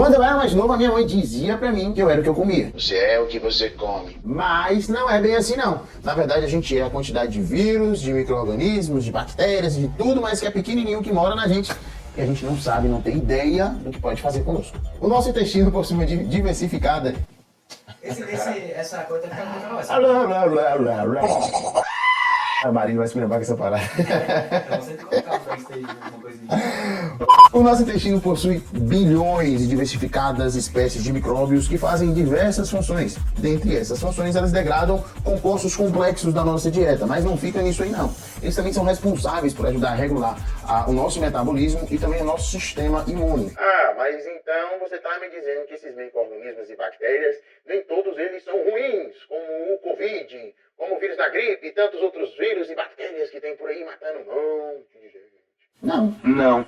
Quando eu era mais novo, a minha mãe dizia pra mim que eu era o que eu comia. Você é o que você come. Mas não é bem assim, não. Na verdade, a gente é a quantidade de vírus, de micro-organismos, de bactérias, de tudo, mas que é pequenininho que mora na gente. E a gente não sabe, não tem ideia do que pode fazer conosco. O nosso intestino possui uma diversificada... Essa coisa tá ficando muito A Marina vai se lembrar com essa parada. Então você tem que colocar um backstage, alguma coisinha. O nosso intestino possui bilhões de diversificadas espécies de micróbios que fazem diversas funções. Dentre essas funções, elas degradam compostos complexos da nossa dieta, mas não fica nisso aí não. Eles também são responsáveis por ajudar a regular o nosso metabolismo e também o nosso sistema imune. Ah, mas então você tá me dizendo que esses micro-organismos e bactérias, nem todos eles são ruins, como o Covid, como o vírus da gripe e tantos outros vírus e bactérias que tem por aí matando um monte de gente. Não. Não.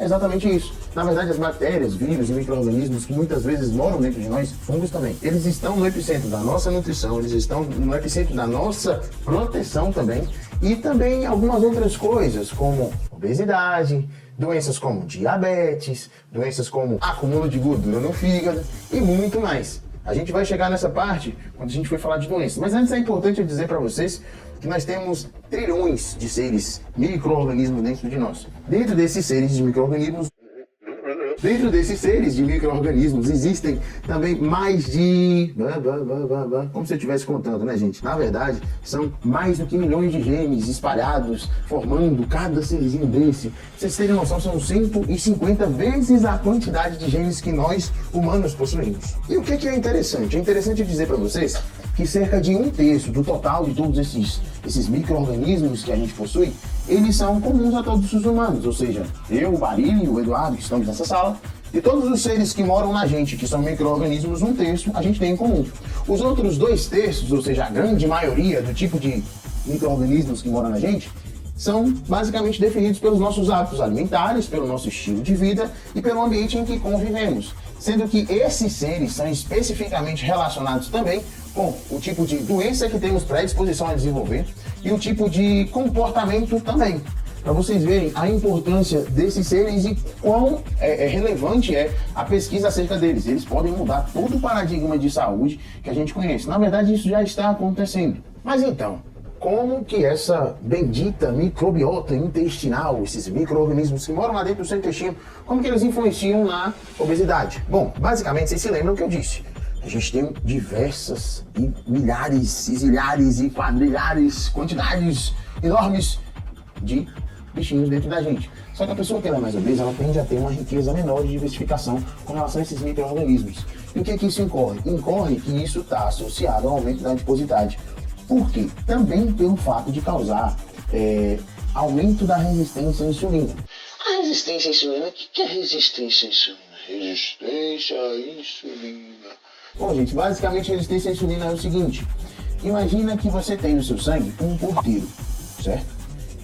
É exatamente isso. Na verdade, as bactérias, vírus e micro-organismos que muitas vezes moram dentro de nós, fungos também, eles estão no epicentro da nossa nutrição, eles estão no epicentro da nossa proteção também, e também algumas outras coisas, como obesidade, doenças como diabetes, doenças como acúmulo de gordura no fígado e muito mais. A gente vai chegar nessa parte quando a gente for falar de doenças. Mas antes é importante eu dizer para vocês que nós temos trilhões de seres micro-organismos dentro de nós. Dentro desses seres de micro-organismos existem também mais de... Como se eu estivesse contando, né, gente? Na verdade, são mais do que milhões de genes espalhados, formando cada serzinho desse. Pra vocês terem noção, são 150 vezes a quantidade de genes que nós, humanos, possuímos. E o que é interessante? É interessante dizer para vocês que cerca de 1/3 do total de todos esses micro-organismos que a gente possui, eles são comuns a todos os humanos, ou seja, eu, o Barili e o Eduardo, que estamos nessa sala, e todos os seres que moram na gente, que são micro-organismos, 1/3 a gente tem em comum. Os outros 2/3, ou seja, a grande maioria do tipo de micro-organismos que moram na gente, são basicamente definidos pelos nossos hábitos alimentares, pelo nosso estilo de vida e pelo ambiente em que convivemos. Sendo que esses seres são especificamente relacionados também com o tipo de doença que temos predisposição a desenvolver e o tipo de comportamento também. Para vocês verem a importância desses seres e quão relevante é a pesquisa acerca deles. Eles podem mudar todo o paradigma de saúde que a gente conhece. Na verdade, isso já está acontecendo. Mas então, como que essa bendita microbiota intestinal, esses micro-organismos que moram lá dentro do seu intestino, como que eles influenciam na obesidade? Bom, basicamente, vocês se lembram o que eu disse. A gente tem diversas e milhares, e zilhares e quadrilhares, quantidades enormes de bichinhos dentro da gente. Só que a pessoa que ela é mais obesa, ela tende a ter uma riqueza menor de diversificação com relação a esses micro-organismos. E o que isso incorre? Incorre que isso está associado ao aumento da adiposidade. Por quê? Também pelo fato de causar aumento da resistência à insulina. A resistência à insulina? O que é resistência à insulina? Resistência à insulina. Bom, gente, basicamente a resistência à insulina é o seguinte. Imagina que você tem no seu sangue um porteiro, certo?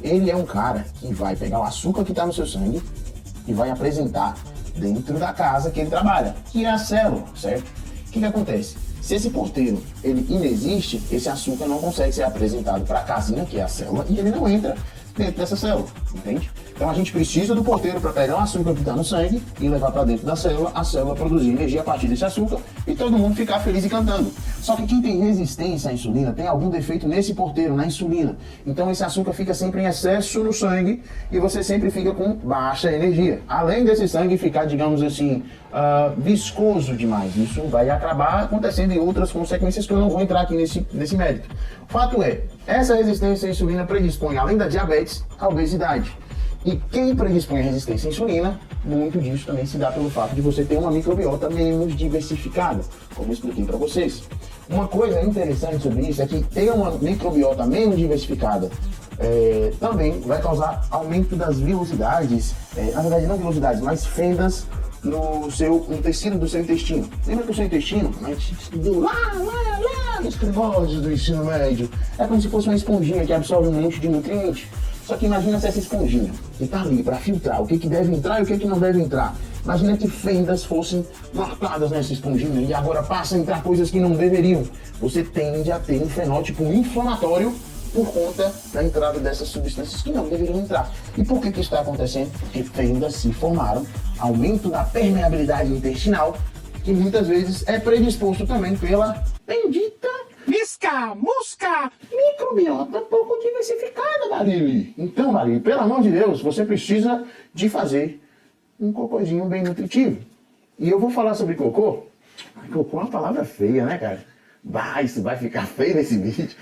Ele é um cara que vai pegar o açúcar que está no seu sangue e vai apresentar dentro da casa que ele trabalha, que é a célula, certo? O que acontece? Se esse porteiro ele inexiste, esse açúcar não consegue ser apresentado para a casinha, que é a célula, e ele não entra dentro dessa célula, entende? Então a gente precisa do porteiro para pegar o açúcar que está no sangue e levar para dentro da célula, a célula produzir energia a partir desse açúcar e todo mundo ficar feliz e cantando. Só que quem tem resistência à insulina tem algum defeito nesse porteiro, na insulina. Então esse açúcar fica sempre em excesso no sangue e você sempre fica com baixa energia. Além desse sangue ficar, digamos assim, viscoso demais. Isso vai acabar acontecendo em outras consequências que eu não vou entrar aqui nesse mérito. O fato é, essa resistência à insulina predispõe, além da diabetes, à obesidade. E quem predispõe à resistência à insulina, muito disso também se dá pelo fato de você ter uma microbiota menos diversificada, como eu expliquei para vocês. Uma coisa interessante sobre isso é que ter uma microbiota menos diversificada também vai causar aumento das velocidades, na verdade não velocidades, mas fendas no tecido do seu intestino. Lembra que o seu intestino, a gente estudou lá nos primórdios do ensino médio, é como se fosse uma esponjinha que absorve um monte de nutrientes. Só que imagina se essa esponjinha que está ali para filtrar o que deve entrar e o que não deve entrar. Imagina que fendas fossem marcadas nessa esponjinha e agora passa a entrar coisas que não deveriam. Você tende a ter um fenótipo inflamatório por conta da entrada dessas substâncias que não deveriam entrar. E por que isso está acontecendo? Porque fendas se formaram aumento da permeabilidade intestinal, que muitas vezes é predisposto também pela bendita microbiota pouco diversificada, Barili. Então, Barili, pelo amor de Deus, você precisa de fazer um cocôzinho bem nutritivo. E eu vou falar sobre cocô. Cocô é uma palavra feia, né, cara? Isso vai ficar feio nesse vídeo.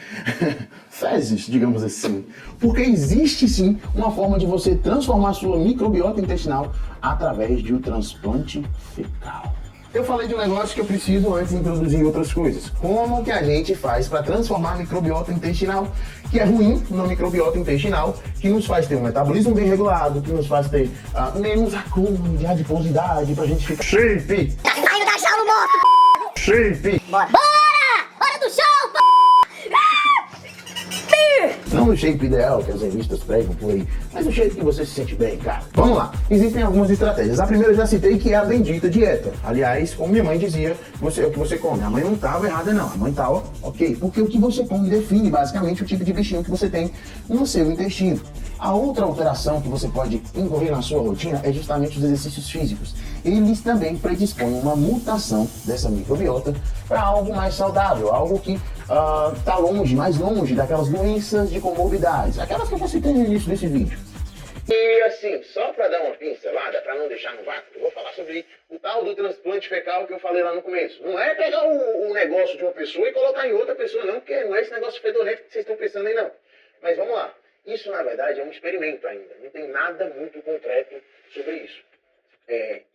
Fezes, digamos assim. Porque existe sim uma forma de você transformar sua microbiota intestinal através de um transplante fecal. Eu falei de um negócio que eu preciso antes de introduzir outras coisas. Como que a gente faz para transformar a microbiota intestinal, que é ruim na microbiota intestinal, que nos faz ter um metabolismo bem regulado, que nos faz ter menos acúmulo de adiposidade, pra gente ficar shape. Tá saindo da jaula, moto! Shape. Bora! Hora do show, Não no shape ideal que as revistas pregam por aí, mas no shape que você se sente bem, cara. Vamos lá, existem algumas estratégias. A primeira eu já citei, que é a bendita dieta. Aliás, como minha mãe dizia, é o que você come. A mãe não estava errada não, a mãe tá ok. Porque o que você come define basicamente o tipo de bichinho que você tem no seu intestino. A outra alteração que você pode incorrer na sua rotina é justamente os exercícios físicos. Eles também predispõem uma mutação dessa microbiota para algo mais saudável, algo que está mais longe daquelas doenças de comorbidades, aquelas que eu citei no início desse vídeo. E assim, só para dar uma pincelada, para não deixar no vácuo, eu vou falar sobre o tal do transplante fecal que eu falei lá no começo. Não é pegar o negócio de uma pessoa e colocar em outra pessoa não, porque não é esse negócio fedorento que vocês estão pensando aí não. Mas vamos lá. Isso, na verdade, é um experimento ainda. Não tem nada muito concreto sobre isso.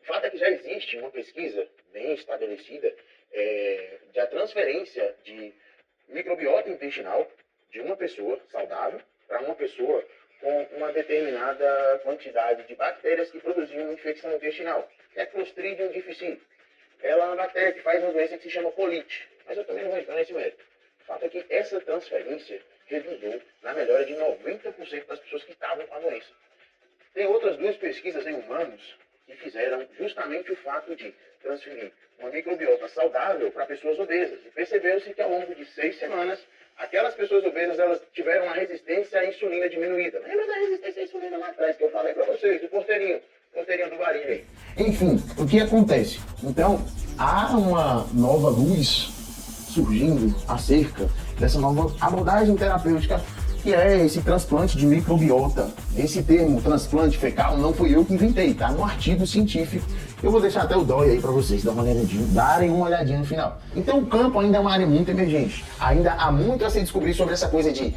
O fato é que já existe uma pesquisa bem estabelecida da transferência de microbiota intestinal de uma pessoa saudável para uma pessoa com uma determinada quantidade de bactérias que produziam uma infecção intestinal, que é Clostridium difficile. Ela é uma bactéria que faz uma doença que se chama colite, mas eu também não vou entrar nesse mérito. O fato é que essa transferência redundou na melhora de 90% das pessoas que estavam com a doença. Tem outras duas pesquisas em humanos que fizeram justamente o fato de transferir uma microbiota saudável para pessoas obesas. E percebeu-se que ao longo de 6 semanas, aquelas pessoas obesas elas tiveram uma resistência à insulina diminuída. Lembra da resistência à insulina lá atrás que eu falei para vocês, do porteirinho do Barili aí? Enfim, o que acontece? Então, há uma nova luz surgindo acerca dessa nova abordagem terapêutica, que é esse transplante de microbiota. Esse termo, transplante fecal, não fui eu que inventei, tá no artigo científico. Eu vou deixar até o DOI aí para vocês darem uma olhadinha no final. Então o campo ainda é uma área muito emergente. Ainda há muito a se descobrir sobre essa coisa de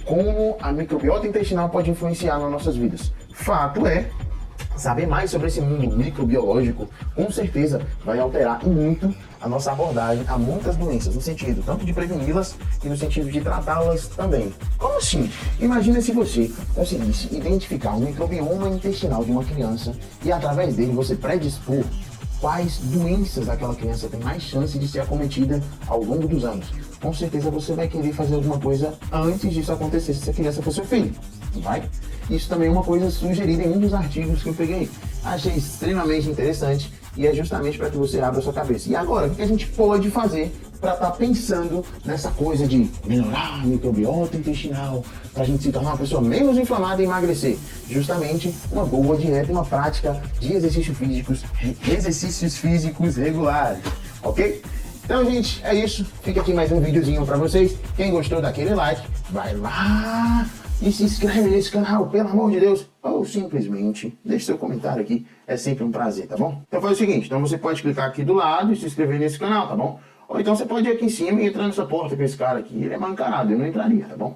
como a microbiota intestinal pode influenciar nas nossas vidas. Fato é, saber mais sobre esse mundo microbiológico com certeza vai alterar muito a nossa abordagem a muitas doenças, no sentido tanto de preveni-las e no sentido de tratá-las também. Como assim? Imagina se você conseguisse identificar o microbioma intestinal de uma criança e através dele você predispor quais doenças aquela criança tem mais chance de ser acometida ao longo dos anos. Com certeza você vai querer fazer alguma coisa antes disso acontecer se a criança for seu filho, não vai? Isso também é uma coisa sugerida em um dos artigos que eu peguei. Achei extremamente interessante e é justamente para que você abra a sua cabeça. E agora, o que a gente pode fazer para estar pensando nessa coisa de melhorar a microbiota intestinal, para a gente se tornar uma pessoa menos inflamada e emagrecer? Justamente uma boa dieta e uma prática de exercícios físicos regulares, ok? Então, gente, é isso. Fica aqui mais um videozinho para vocês. Quem gostou daquele like, vai lá e se inscreve nesse canal, pelo amor de Deus. Ou simplesmente deixe seu comentário aqui, é sempre um prazer, tá bom? Então faz o seguinte, então você pode clicar aqui do lado e se inscrever nesse canal, tá bom? Ou então você pode ir aqui em cima e entrar nessa porta com esse cara aqui, ele é mal encarado, eu não entraria, tá bom?